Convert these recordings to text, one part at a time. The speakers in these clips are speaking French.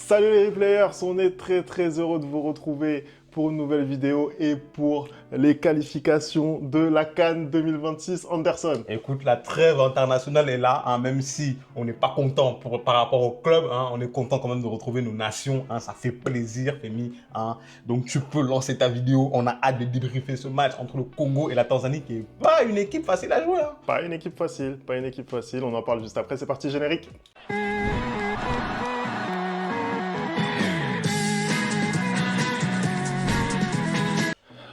Salut les players, on est très heureux de vous retrouver pour une nouvelle vidéo et pour les qualifications de la CAN 2026 Anderson. Écoute, la trêve internationale est là, hein, même si on n'est pas content par rapport au club, hein, on est content quand même de retrouver nos nations, hein, ça fait plaisir, Femi. Hein. Donc tu peux lancer ta vidéo, on a hâte de débriefer ce match entre le Congo et la Tanzanie qui n'est pas une équipe facile à jouer. Hein. Pas une équipe facile, on en parle juste après, c'est parti générique.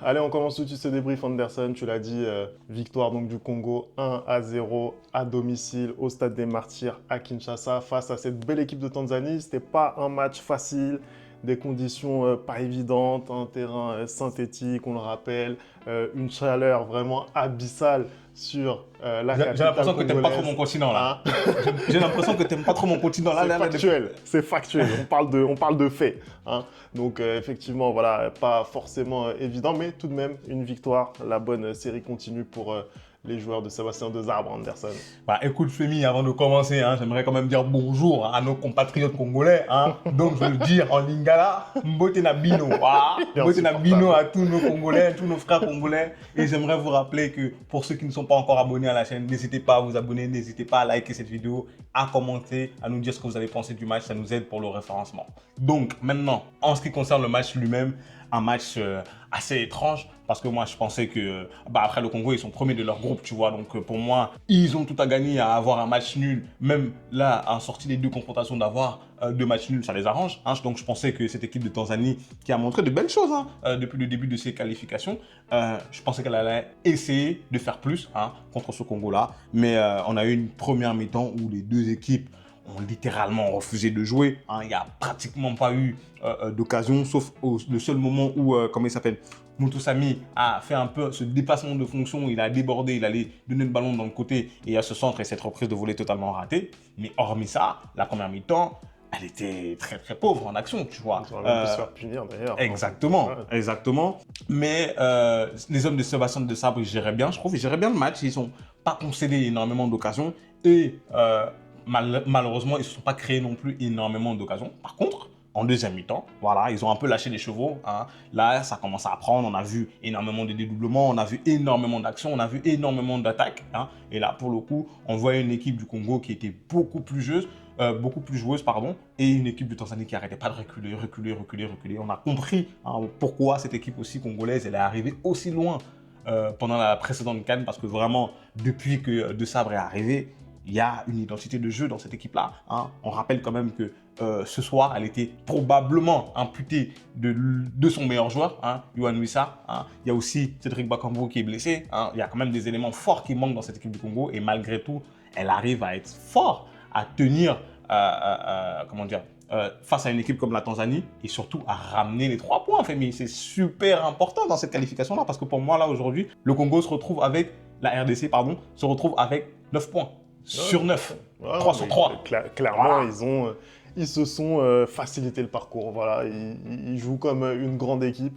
Allez, on commence tout de suite ce débrief Anderson, tu l'as dit, victoire donc du Congo 1-0 à domicile au Stade des Martyrs à Kinshasa face à cette belle équipe de Tanzanie. C'était pas un match facile, des conditions pas évidentes, un terrain synthétique, on le rappelle, une chaleur vraiment abyssale sur la capitale J'ai l'impression que tu n'aimes pas trop congolaise. mon continent là. Hein. J'ai l'impression que tu n'aimes pas trop mon continent là. C'est factuel, on parle de faits. Hein. Donc effectivement, voilà, pas forcément évident, mais tout de même une victoire. La bonne série continue pour les joueurs de Sébastien Desabre, Anderson. Bah, écoute Femi, avant de commencer, hein, j'aimerais quand même dire bonjour à nos compatriotes congolais. Hein. Donc je vais le dire en lingala, mbote na bino. Ah, mbote na bino à tous nos Congolais, tous nos frères congolais. Et j'aimerais vous rappeler que pour ceux qui ne sont pas encore abonnés à la chaîne, n'hésitez pas à vous abonner, n'hésitez pas à liker cette vidéo, à commenter, à nous dire ce que vous avez pensé du match, ça nous aide pour le référencement. Donc maintenant, en ce qui concerne le match lui-même, un match assez étrange parce que moi je pensais que après le Congo ils sont premiers de leur groupe, tu vois, donc pour moi ils ont tout à gagner à avoir un match nul, même là en sortie des deux confrontations d'avoir deux matchs nuls ça les arrange, hein. Donc je pensais que cette équipe de Tanzanie qui a montré de belles choses depuis le début de ses qualifications, je pensais qu'elle allait essayer de faire plus contre ce Congo là, mais on a eu une première mi-temps où les deux équipes ont littéralement refusé de jouer. Hein. Il n'y a pratiquement pas eu d'occasion, sauf le seul moment où, comment il s'appelle, Mutusami a fait un peu ce dépassement de fonction, il a débordé, il allait donner le ballon dans le côté et il y a ce centre et cette reprise de volée totalement ratée. Mais hormis ça, la première mi-temps, elle était très pauvre en action, tu vois. Ils ont même pu se faire punir d'ailleurs. Exactement, Ouais. exactement. Mais les hommes de Sébastien Desabre, ils géraient bien, je trouve, ils géraient bien le match, ils n'ont pas concédé énormément d'occasions et malheureusement, ils ne se sont pas créés non plus énormément d'occasions. Par contre, en deuxième mi-temps, voilà, ils ont un peu lâché les chevaux. Hein. Là, ça commence à prendre. On a vu énormément de dédoublements, on a vu énormément d'actions, on a vu énormément d'attaques. Hein. Et là, pour le coup, on voyait une équipe du Congo qui était beaucoup plus joueuse, pardon, et une équipe du Tanzanie qui n'arrêtait pas de reculer. On a compris pourquoi cette équipe aussi congolaise, elle est arrivée aussi loin pendant la précédente CAN, parce que vraiment, depuis que De Sabre est arrivé, il y a une identité de jeu dans cette équipe-là. Hein. On rappelle quand même que ce soir, elle était probablement amputée de son meilleur joueur, hein, Yohan Wissa. Hein. Il y a aussi Cédric Bakambu qui est blessé. Hein. Il y a quand même des éléments forts qui manquent dans cette équipe du Congo. Et malgré tout, elle arrive à être forte, à tenir, comment dire, face à une équipe comme la Tanzanie et surtout à ramener les 3 points, Femi. C'est super important dans cette qualification-là parce que pour moi, là, aujourd'hui, le Congo se retrouve avec, la RDC, pardon, se retrouve avec 9 points. Sur 9, 3 sur 3. Clairement, voilà. Ils se sont facilité le parcours. Voilà. Ils jouent comme une grande équipe.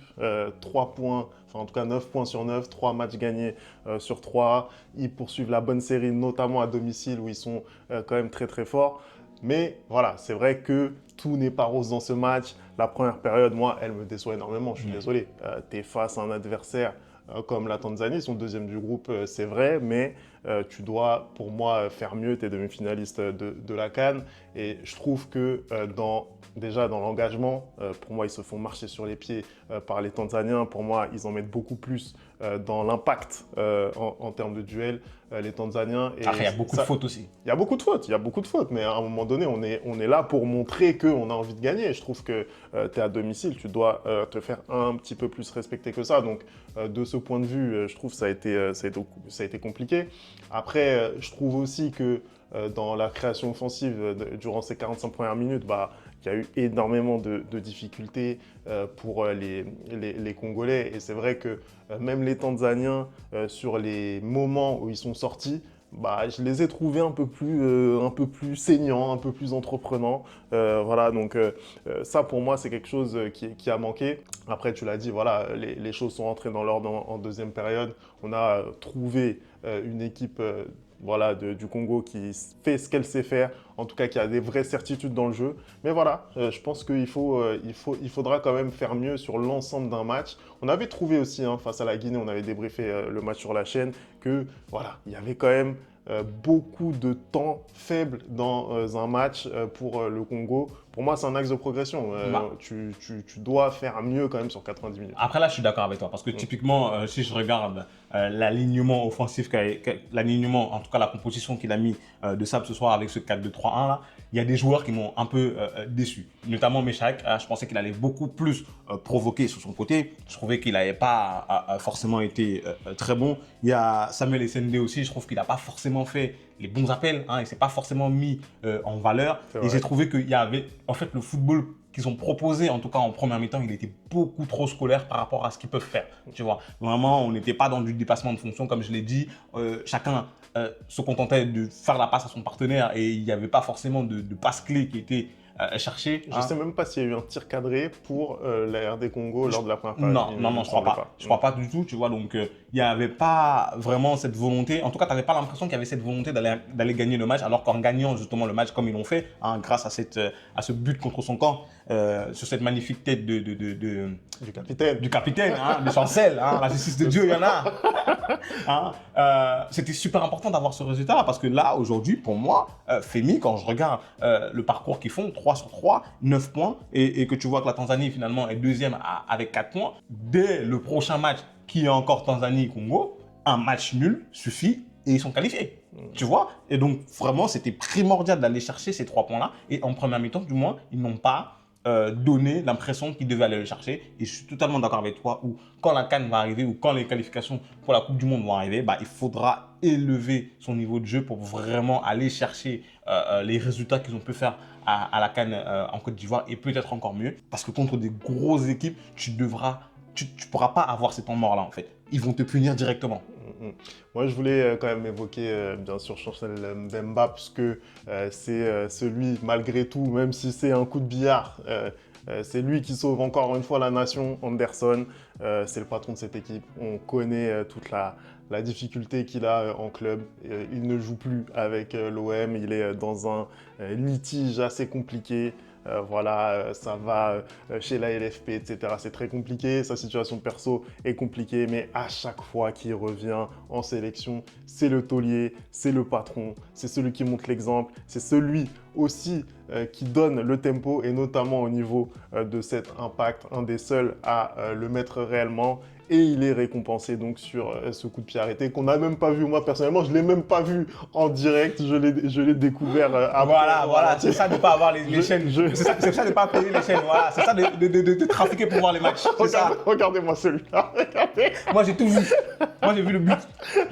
3 points, enfin en tout cas 9 points sur 9, 3 matchs gagnés sur 3. Ils poursuivent la bonne série, notamment à domicile où ils sont quand même très forts. Mais voilà, c'est vrai que tout n'est pas rose dans ce match. La première période, moi, elle me déçoit énormément. Je suis désolé. Tu es face à un adversaire comme la Tanzanie, ils sont deuxième du groupe, c'est vrai, mais tu dois, pour moi, faire mieux. Tu es demi-finaliste de la CAN. Et je trouve que déjà dans l'engagement, pour moi, ils se font marcher sur les pieds par les Tanzaniens. Pour moi, ils en mettent beaucoup plus dans l'impact en termes de duel, les Tanzaniens. Et il y a beaucoup de fautes aussi. Il y a beaucoup de fautes, mais à un moment donné, on est là pour montrer qu'on a envie de gagner. Je trouve que tu es à domicile, tu dois te faire un petit peu plus respecter que ça. Donc, de ce point de vue, je trouve que ça a été compliqué. Après, je trouve aussi que dans la création offensive, durant ces 45 premières minutes, il y a eu énormément de difficultés pour les Congolais. Et c'est vrai que même les Tanzaniens, sur les moments où ils sont sortis, je les ai trouvés un peu plus saignants, un peu plus entreprenants. Voilà, donc ça pour moi c'est quelque chose qui a manqué. Après tu l'as dit, voilà, les choses sont rentrées dans l'ordre en deuxième période. On a trouvé une équipe voilà, du Congo qui fait ce qu'elle sait faire, en tout cas qui a des vraies certitudes dans le jeu. Mais voilà, je pense il faudra quand même faire mieux sur l'ensemble d'un match. On avait trouvé aussi, hein, face à la Guinée, on avait débriefé le match sur la chaîne, que voilà, il y avait quand même beaucoup de temps faible dans un match pour le Congo. Pour moi, c'est un axe de progression. Tu dois faire mieux quand même sur 90 minutes. Après là, je suis d'accord avec toi parce que typiquement, si je regarde l'alignement offensif, l'alignement, en tout cas la composition qu'il a mis de Sab ce soir avec ce 4-2-3-1 là, il y a des joueurs qui m'ont un peu déçu. Notamment Meshak, je pensais qu'il allait beaucoup plus provoquer sur son côté. Je trouvais qu'il n'avait pas forcément été très bon. Il y a Samuel Essende aussi, je trouve qu'il n'a pas forcément fait les bons appels, hein, il ne s'est pas forcément mis en valeur. Et j'ai trouvé qu'il y avait, en fait, le football qu'ils ont proposé, en tout cas en première mi-temps, il était beaucoup trop scolaire par rapport à ce qu'ils peuvent faire. Tu vois, vraiment, on n'était pas dans du dépassement de fonction, comme je l'ai dit. Chacun se contentait de faire la passe à son partenaire et il n'y avait pas forcément de passe clé qui était cherchée. Je ne sais même pas s'il y a eu un tir cadré pour la RD Congo lors de la première période. Non, je crois pas. Je crois pas du tout, tu vois. Donc, il n'y avait pas vraiment cette volonté. En tout cas, tu n'avais pas l'impression qu'il y avait cette volonté d'aller gagner le match, alors qu'en gagnant justement le match comme ils l'ont fait, hein, grâce à ce but contre son camp, sur cette magnifique tête du capitaine. Du capitaine, hein, de Chancel, hein, la justice de Dieu, il y en a. Hein, c'était super important d'avoir ce résultat parce que là, aujourd'hui, pour moi, Femi, quand je regarde le parcours qu'ils font, 3 sur 3, 9 points, et que tu vois que la Tanzanie finalement est deuxième avec 4 points, dès le prochain match qui est encore Tanzanie-Congo, un match nul suffit et ils sont qualifiés. Tu vois? Et donc, vraiment, c'était primordial d'aller chercher ces 3 points-là. Et en première mi-temps, du moins, ils n'ont pas donné l'impression qu'ils devaient aller le chercher. Et je suis totalement d'accord avec toi, où quand la CAN va arriver ou quand les qualifications pour la Coupe du Monde vont arriver, bah, il faudra élever son niveau de jeu pour vraiment aller chercher les résultats qu'ils ont pu faire à la CAN en Côte d'Ivoire et peut-être encore mieux. Parce que contre des grosses équipes, tu pourras pas avoir ces temps morts-là en fait. Ils vont te punir directement. Moi, je voulais quand même évoquer, bien sûr, Chancel Mbemba, parce que c'est celui, malgré tout, même si c'est un coup de billard, c'est lui qui sauve encore une fois la nation, Anderson. C'est le patron de cette équipe. On connaît toute la difficulté qu'il a en club. Il ne joue plus avec l'OM. Il est dans un litige assez compliqué. Voilà, ça va chez la LFP, etc. C'est très compliqué, sa situation perso est compliquée, mais à chaque fois qu'il revient en sélection, c'est le taulier, c'est le patron, c'est celui qui montre l'exemple, c'est celui aussi qui donne le tempo, et notamment au niveau de cet impact, un des seuls à le mettre réellement. Et il est récompensé donc sur ce coup de pied arrêté qu'on n'a même pas vu. Moi, personnellement, je ne l'ai même pas vu en direct. Je l'ai découvert après. Voilà. C'est ça de ne pas avoir les chaînes. C'est ça de ne pas payer les chaînes. Voilà. C'est ça de trafiquer pour voir les matchs. Regardez-moi celui-là. Regardez. Moi, j'ai tout vu. Moi, j'ai vu le but. Moi,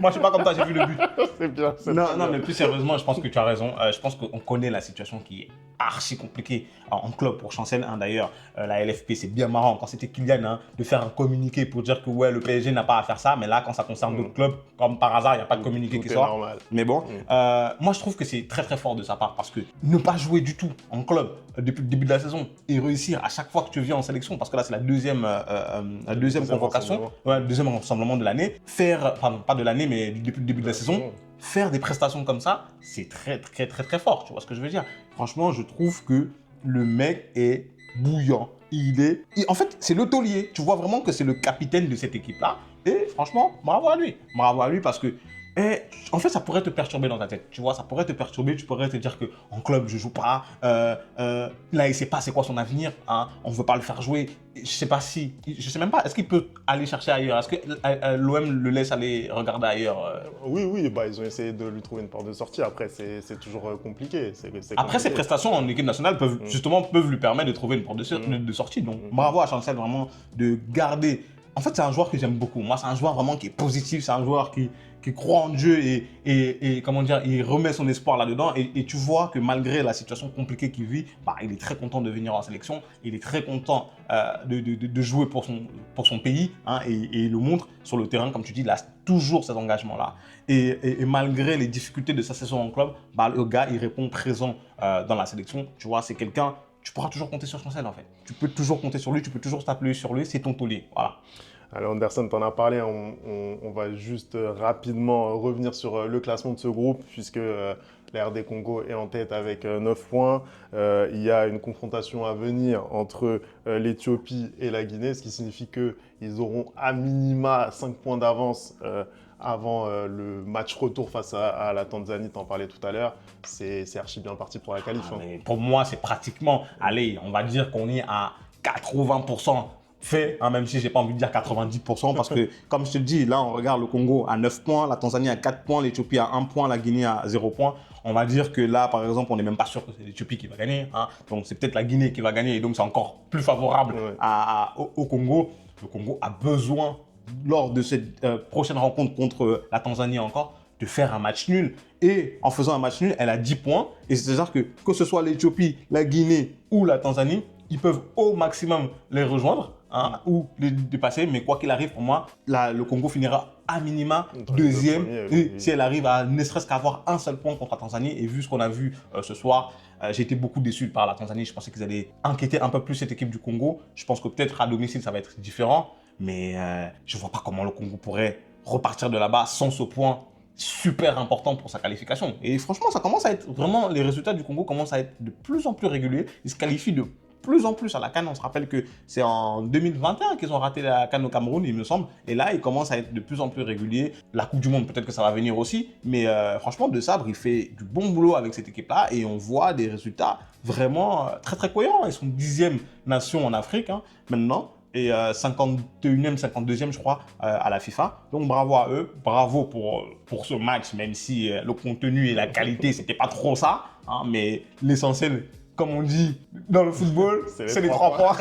je ne suis pas comme toi, j'ai vu le but. C'est bien. Non, mais plus sérieusement, je pense que tu as raison. Je pense qu'on connaît la situation qui est archi compliquée en club pour Chancel. Hein. D'ailleurs, la LFP, c'est bien marrant quand c'était Kylian de faire un communiqué pour dire que ouais, le PSG n'a pas à faire ça, mais là, quand ça concerne d'autres clubs, comme par hasard, il n'y a pas de communiqué qui sort. Normal. Mais bon, moi, je trouve que c'est très très fort de sa part parce que ne pas jouer du tout en club depuis le début de la saison et réussir à chaque fois que tu viens en sélection, parce que là, c'est la deuxième convocation, le deuxième rassemblement de l'année, pardon, pas de l'année, mais depuis le début de la saison, faire des prestations comme ça, c'est très très très très fort, tu vois ce que je veux dire? Franchement, je trouve que le mec est bouillant. En fait, c'est le taulier. Tu vois vraiment que c'est le capitaine de cette équipe-là. Et franchement, bravo à lui. Bravo à lui parce que, en fait, ça pourrait te perturber dans ta tête. Tu vois, ça pourrait te perturber. Tu pourrais te dire qu'en club, je joue pas. Là, il ne sait pas c'est quoi son avenir. Hein, on ne veut pas le faire jouer. Je sais même pas. Est-ce qu'il peut aller chercher ailleurs? Est-ce que l'OM le laisse aller regarder ailleurs? Oui. Bah, ils ont essayé de lui trouver une porte de sortie. Après, c'est toujours compliqué. Après, ses prestations en équipe nationale peuvent lui permettre de trouver une porte de sortie. Donc, bravo à Chancel vraiment de garder. En fait, c'est un joueur que j'aime beaucoup. Moi, c'est un joueur vraiment qui est positif. C'est un joueur qui croit en Dieu et comment dire, il remet son espoir là-dedans. Et tu vois que malgré la situation compliquée qu'il vit, bah, il est très content de venir en sélection. Il est très content de jouer pour son pays. Hein, et il le montre sur le terrain, comme tu dis, il a toujours cet engagement-là. Et malgré les difficultés de sa saison en club, bah, le gars, il répond présent dans la sélection. Tu vois, c'est quelqu'un... Tu pourras toujours compter sur Chancel en fait. Tu peux toujours compter sur lui, tu peux toujours t'appuyer sur lui, c'est ton taulier. Voilà. Alors Anderson, t'en as parlé, on va juste rapidement revenir sur le classement de ce groupe, puisque la RD Congo est en tête avec 9 points. Il y a une confrontation à venir entre l'Éthiopie et la Guinée, ce qui signifie qu'ils auront à minima 5 points d'avance avant le match retour face à la Tanzanie, t'en parlais tout à l'heure. C'est archi bien parti pour la qualif. Mais pour moi, c'est pratiquement, allez, on va dire qu'on est à 80% fait, hein, même si j'ai pas envie de dire 90%, parce que, comme je te dis, là, on regarde le Congo à 9 points, la Tanzanie à 4 points, l'Éthiopie à 1 point, la Guinée à 0 points. On va dire que là, par exemple, on n'est même pas sûr que c'est l'Éthiopie qui va gagner. Hein. Donc, c'est peut-être la Guinée qui va gagner, et donc c'est encore plus favorable au Congo. Le Congo a besoin, lors de cette prochaine rencontre contre la Tanzanie encore, de faire un match nul. Et en faisant un match nul, elle a 10 points. Et c'est-à-dire que ce soit l'Éthiopie, la Guinée ou la Tanzanie, ils peuvent au maximum les rejoindre, hein, ou les dépasser. Mais quoi qu'il arrive, pour moi, le Congo finira à minima deuxième. Et si elle arrive à ne serait-ce qu'avoir un seul point contre la Tanzanie, et vu ce qu'on a vu ce soir, j'ai été beaucoup déçu par la Tanzanie. Je pensais qu'ils allaient inquiéter un peu plus cette équipe du Congo. Je pense que peut-être à domicile, ça va être différent. Mais je ne vois pas comment le Congo pourrait repartir de là-bas sans ce point super important pour sa qualification. Et franchement, ça commence à être vraiment, les résultats du Congo commencent à être de plus en plus réguliers. Ils se qualifient de plus en plus à la CAN. On se rappelle que c'est en 2021 qu'ils ont raté la CAN au Cameroun, il me semble. Et là, ils commencent à être de plus en plus réguliers. La Coupe du Monde, peut-être que ça va venir aussi. Mais franchement, De Sabre, il fait du bon boulot avec cette équipe-là. Et on voit des résultats vraiment très, très cohérents. Ils sont 10e nation en Afrique maintenant. Et 51e, 52e, je crois, à la FIFA. Donc, bravo à eux. Bravo pour ce match, même si le contenu et la qualité, c'était pas trop ça. Hein, mais l'essentiel, comme on dit dans le football, c'est les 3 points.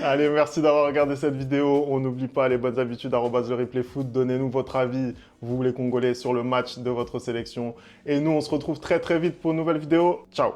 Allez, merci d'avoir regardé cette vidéo. On n'oublie pas les bonnes habitudes, @lereplayfoot. Donnez-nous votre avis, vous les Congolais, sur le match de votre sélection. Et nous, on se retrouve très très vite pour une nouvelle vidéo. Ciao!